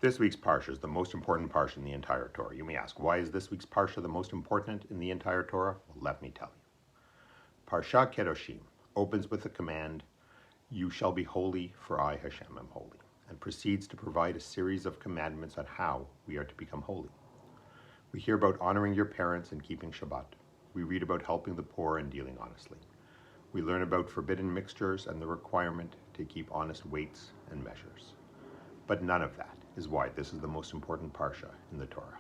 This week's parsha is the most important parsha in the entire Torah. You may ask, why is this week's parsha the most important in the entire Torah? Well, let me tell you. Parashah Kedoshim opens with the command, "You shall be holy, for I, Hashem, am holy," and proceeds to provide a series of commandments on how we are to become holy. We hear about honoring your parents and keeping Shabbat. We read about helping the poor and dealing honestly. We learn about forbidden mixtures and the requirement to keep honest weights and measures. But none of that is why this is the most important parsha in the Torah.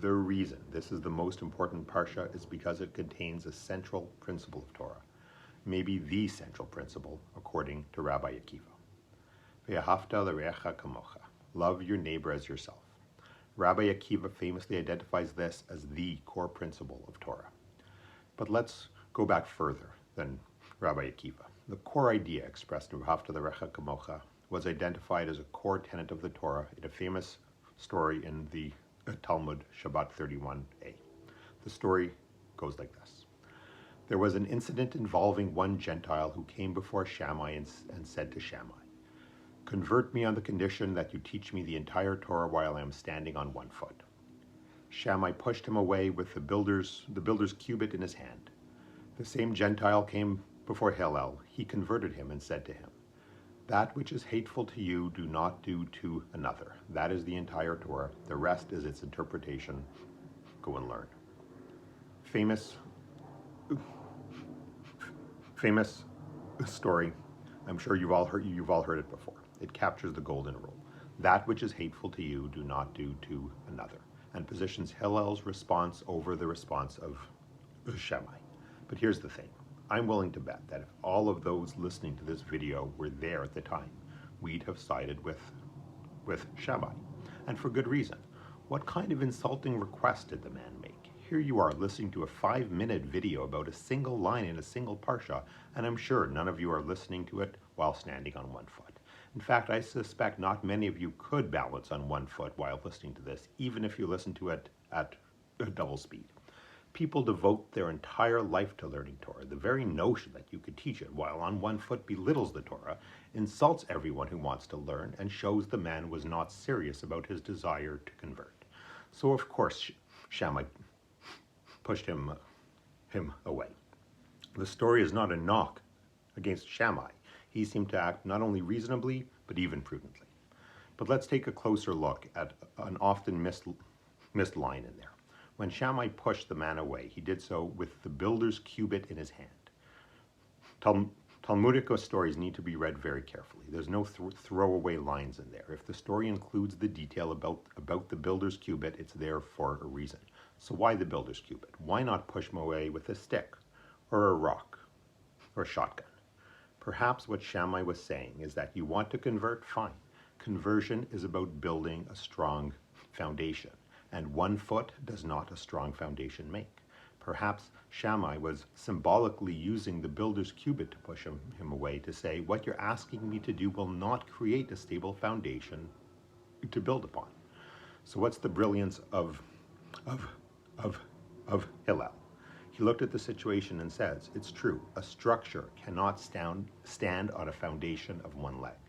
The reason this is the most important parsha is because it contains a central principle of Torah, maybe the central principle according to Rabbi Akiva. Ve'ahavta l'reacha kamocha, love your neighbor as yourself. Rabbi Akiva famously identifies this as the core principle of Torah. But let's go back further than Rabbi Akiva. The core idea expressed in Ve'ahavta l'reacha kamocha was identified as a core tenet of the Torah in a famous story in the Talmud, Shabbat 31a. The story goes like this. There was an incident involving one Gentile who came before Shammai and said to Shammai, "Convert me on the condition that you teach me the entire Torah while I am standing on one foot." Shammai pushed him away with the builder's cubit in his hand. The same Gentile came before Hillel. He converted him and said to him, "That which is hateful to you, do not do to another." That is the entire Torah. The rest is its interpretation. Go and learn. Famous story. I'm sure you've all heard it before. It captures the golden rule. That which is hateful to you, do not do to another, and positions Hillel's response over the response of Shammai. But here's the thing. I'm willing to bet that if all of those listening to this video were there at the time, we'd have sided with Shammai. And for good reason. What kind of insulting request did the man make? Here you are listening to a 5-minute video about a single line in a single parsha, and I'm sure none of you are listening to it while standing on one foot. In fact, I suspect not many of you could balance on one foot while listening to this, even if you listen to it at double speed. People devote their entire life to learning Torah. The very notion that you could teach it while on one foot belittles the Torah, insults everyone who wants to learn, and shows the man was not serious about his desire to convert. So of course, Shammai pushed him away. The story is not a knock against Shammai. He seemed to act not only reasonably, but even prudently. But let's take a closer look at an often missed line in there. When Shammai pushed the man away, he did so with the builder's cubit in his hand. Talmudic stories need to be read very carefully. There's no throwaway lines in there. If the story includes the detail about the builder's cubit, it's there for a reason. So why the builder's cubit? Why not push him away with a stick, or a rock, or a shotgun? Perhaps what Shammai was saying is that you want to convert? Fine. Conversion is about building a strong foundation. And one foot does not a strong foundation make. Perhaps Shammai was symbolically using the builder's cubit to push him away, to say, what you're asking me to do will not create a stable foundation to build upon. So what's the brilliance of Hillel? He looked at the situation and says, it's true, a structure cannot stand on a foundation of one leg.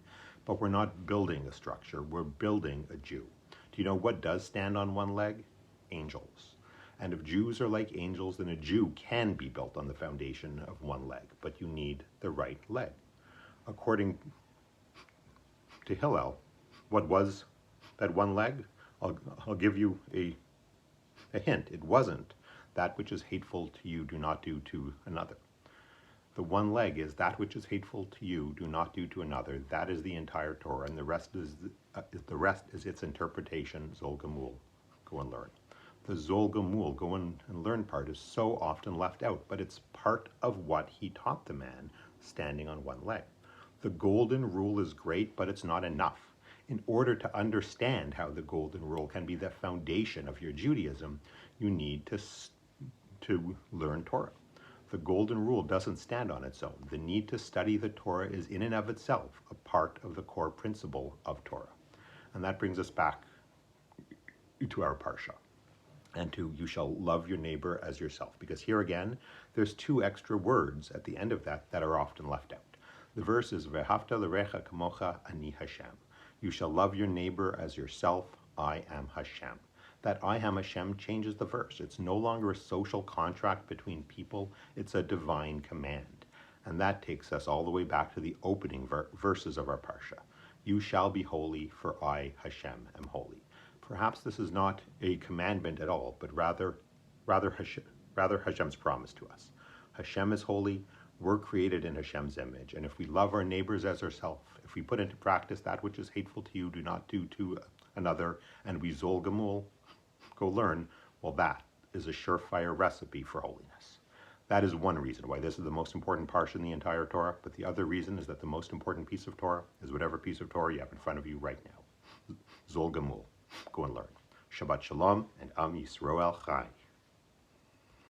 But we're not building a structure, we're building a Jew. Do you know what does stand on one leg? Angels. And if Jews are like angels, then a Jew can be built on the foundation of one leg, but you need the right leg. According to Hillel, what was that one leg? I'll give you a hint. It wasn't that which is hateful to you, do not do to another. The one leg is that which is hateful to you, do not do to another. That is the entire Torah, and the rest is its interpretation, Zol Gamul. Go and learn. The Zol Gamul, go and learn part, is so often left out, but it's part of what he taught the man standing on one leg. The golden rule is great, but it's not enough. In order to understand how the golden rule can be the foundation of your Judaism, you need to learn Torah. The golden rule doesn't stand on its own. The need to study the Torah is in and of itself a part of the core principle of Torah. And that brings us back to our parsha and to you shall love your neighbor as yourself. Because here again, there's 2 extra words at the end of that are often left out. The verse is Ve'ahavta l'recha kamocha ani Hashem. You shall love your neighbor as yourself. I am Hashem. That I am Hashem changes the verse. It's no longer a social contract between people. It's a divine command. And that takes us all the way back to the opening verses of our parsha. You shall be holy, for I, Hashem, am holy. Perhaps this is not a commandment at all, but rather Hashem's promise to us. Hashem is holy. We're created in Hashem's image. And if we love our neighbors as ourselves, if we put into practice that which is hateful to you, do not do to another, and we zol gamul, go learn, well, that is a surefire recipe for holiness. That is one reason why this is the most important parsha in the entire Torah, but the other reason is that the most important piece of Torah is whatever piece of Torah you have in front of you right now. Zol gamul. Go and learn. Shabbat shalom and Am Yisroel Chai.